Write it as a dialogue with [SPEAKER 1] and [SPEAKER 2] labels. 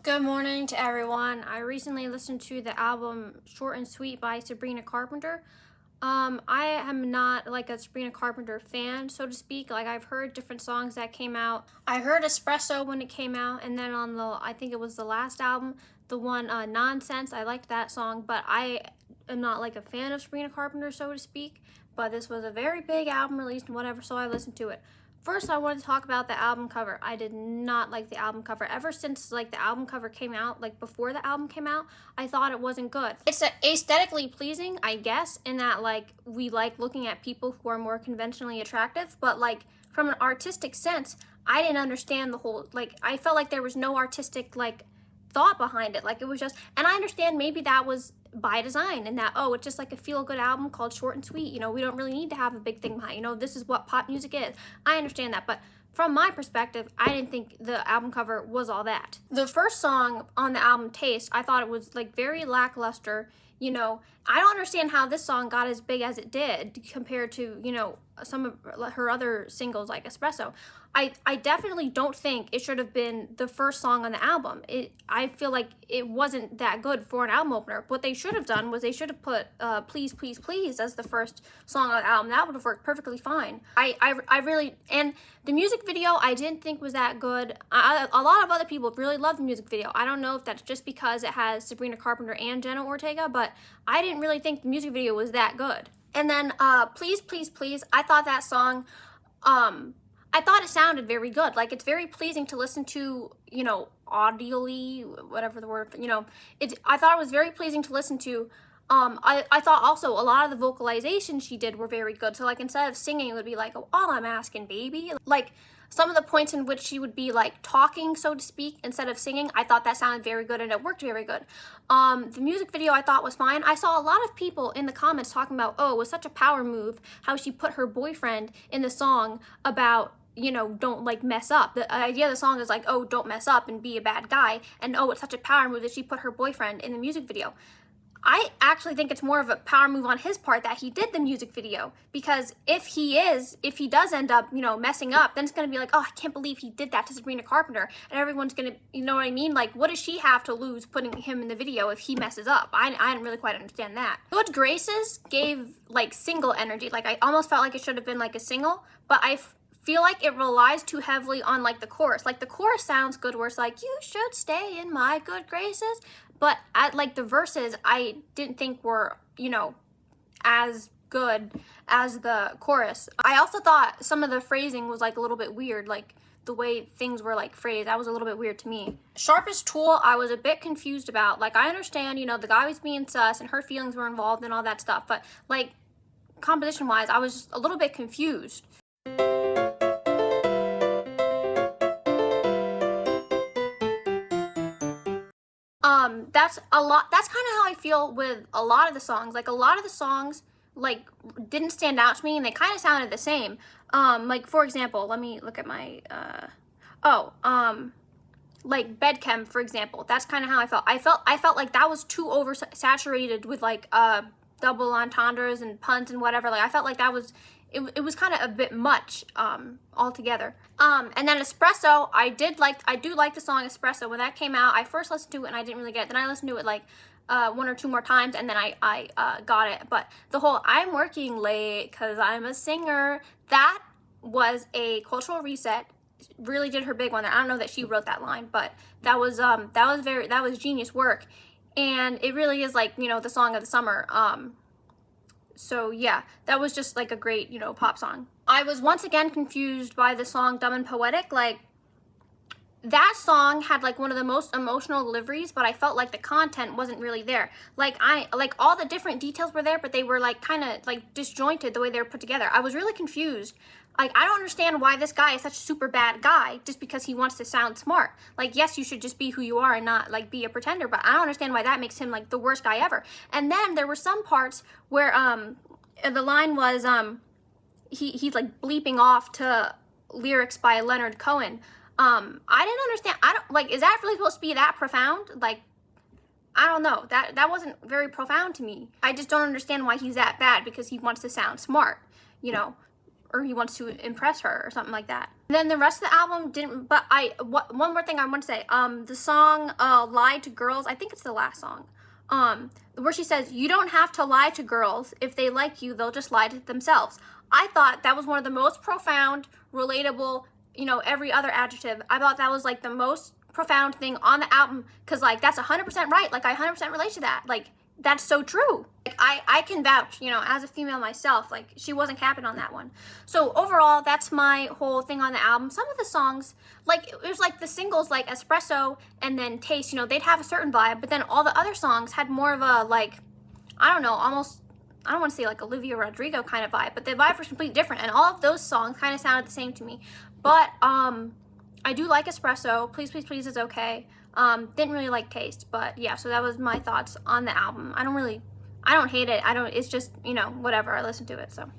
[SPEAKER 1] Good morning to everyone. I recently listened to the album Short and Sweet by Sabrina Carpenter. I am not like a Sabrina Carpenter fan, so to speak. Like I've heard different songs that came out. I heard Espresso when it came out, and then on I think it was the last album, the one Nonsense. I liked that song, but I am not like a fan of Sabrina Carpenter, so to speak. But this was a very big album released and whatever, so I listened to it. First, I wanted to talk about the album cover. I did not like the album cover. Ever since like the album cover came out, like before the album came out, I thought it wasn't good. It's aesthetically pleasing, I guess, in that like we like looking at people who are more conventionally attractive, but like from an artistic sense, I didn't understand the whole, like I felt like there was no artistic like thought behind it. Like it was just, and I understand maybe that was by design and that, oh, it's just like a feel-good album called Short and Sweet. You know, we don't really need to have a big thing behind, you know, this is what pop music is. I understand that, but from my perspective, I didn't think the album cover was all that. The first song on the album, Taste, I thought it was like very lackluster. You know, I don't understand how this song got as big as it did compared to, you know, some of her other singles like Espresso. I definitely don't think it should have been the first song on the album. I feel like it wasn't that good for an album opener. What they should have done was they should have put Please, Please, Please as the first song on the album. That would have worked perfectly fine. I really, and the music video I didn't think was that good. A lot of other people really loved the music video. I don't know if that's just because it has Sabrina Carpenter and Jenna Ortega, but I didn't really think the music video was that good. And then Please, Please, Please, I thought that song, I thought it sounded very good. Like it's very pleasing to listen to, you know, audibly, whatever the word, you know, I thought it was very pleasing to listen to. I thought also a lot of the vocalizations she did were very good. So like instead of singing, it would be like, oh, all I'm asking, baby. Like some of the points in which she would be like talking, so to speak, instead of singing, I thought that sounded very good and it worked very good. The music video I thought was fine. I saw a lot of people in the comments talking about, oh, it was such a power move how she put her boyfriend in the song about, you know, don't like mess up. The idea of the song is like, oh, don't mess up and be a bad guy. And oh, it's such a power move that she put her boyfriend in the music video. I actually think it's more of a power move on his part that he did the music video, because if he does end up, you know, messing up, then it's going to be like, oh, I can't believe he did that to Sabrina Carpenter. And everyone's going to, you know what I mean? Like, what does she have to lose putting him in the video if he messes up? I didn't really quite understand that. Good Graces gave like single energy. Like I almost felt like it should have been like a single, but I feel like it relies too heavily on like the chorus. Like the chorus sounds good where it's like, you should stay in my good graces. But at like the verses, I didn't think were, you know, as good as the chorus. I also thought some of the phrasing was like a little bit weird, like the way things were like phrased. That was a little bit weird to me. Sharpest Tool, I was a bit confused about. Like I understand, you know, the guy was being sus and her feelings were involved and all that stuff, but like composition wise, I was just a little bit confused. That's a lot. That's kind of how I feel with a lot of the songs. Like a lot of the songs like didn't stand out to me and they kind of sounded the same. Like for example, let me look at my like Bedchem, for example. That's kind of how I felt. I felt like that was too oversaturated with like double entendres and puns and whatever. Like I felt like that was it was kind of a bit much altogether. And then Espresso, I do like the song Espresso. When that came out, I first listened to it and I didn't really get it. Then I listened to it like one or two more times and then I got it. But the whole I'm working late because I'm a singer, that was a cultural reset. Really did her big one there. I don't know that she wrote that line, but that was genius work. And it really is like, you know, the song of the summer. So yeah, that was just like a great, you know, pop song. I was once again confused by the song Dumb and Poetic. Like that song had like one of the most emotional deliveries, but I felt like the content wasn't really there. Like all the different details were there, but they were like kind of like disjointed the way they were put together. I was really confused. Like, I don't understand why this guy is such a super bad guy just because he wants to sound smart. Like, yes, you should just be who you are and not, like, be a pretender, but I don't understand why that makes him, like, the worst guy ever. And then there were some parts where, the line was, he's, like, bleeping off to lyrics by Leonard Cohen. I didn't understand, is that really supposed to be that profound? Like, I don't know, that wasn't very profound to me. I just don't understand why he's that bad because he wants to sound smart, you know? or he wants to impress her or something like that. And then the rest of the album didn't, but one more thing I want to say, the song Lie to Girls, I think it's the last song, where she says, you don't have to lie to girls. If they like you, they'll just lie to themselves. I thought that was one of the most profound, relatable, you know, every other adjective. I thought that was like the most profound thing on the album, because like that's 100% right. Like I 100% relate to that. Like that's so true. Like I can vouch, you know, as a female myself, like she wasn't capping on that one. So overall, that's my whole thing on the album. Some of the songs, like it was like the singles like Espresso and then Taste, you know, they'd have a certain vibe, but then all the other songs had more of a like, I don't know, almost, I don't want to say like Olivia Rodrigo kind of vibe, but the vibe was completely different, and all of those songs kind of sounded the same to me. But I do like Espresso. Please, Please, Please is okay. Didn't really like Taste, but yeah, so that was my thoughts on the album. I don't hate it. It's just, you know, whatever. I listen to it, so.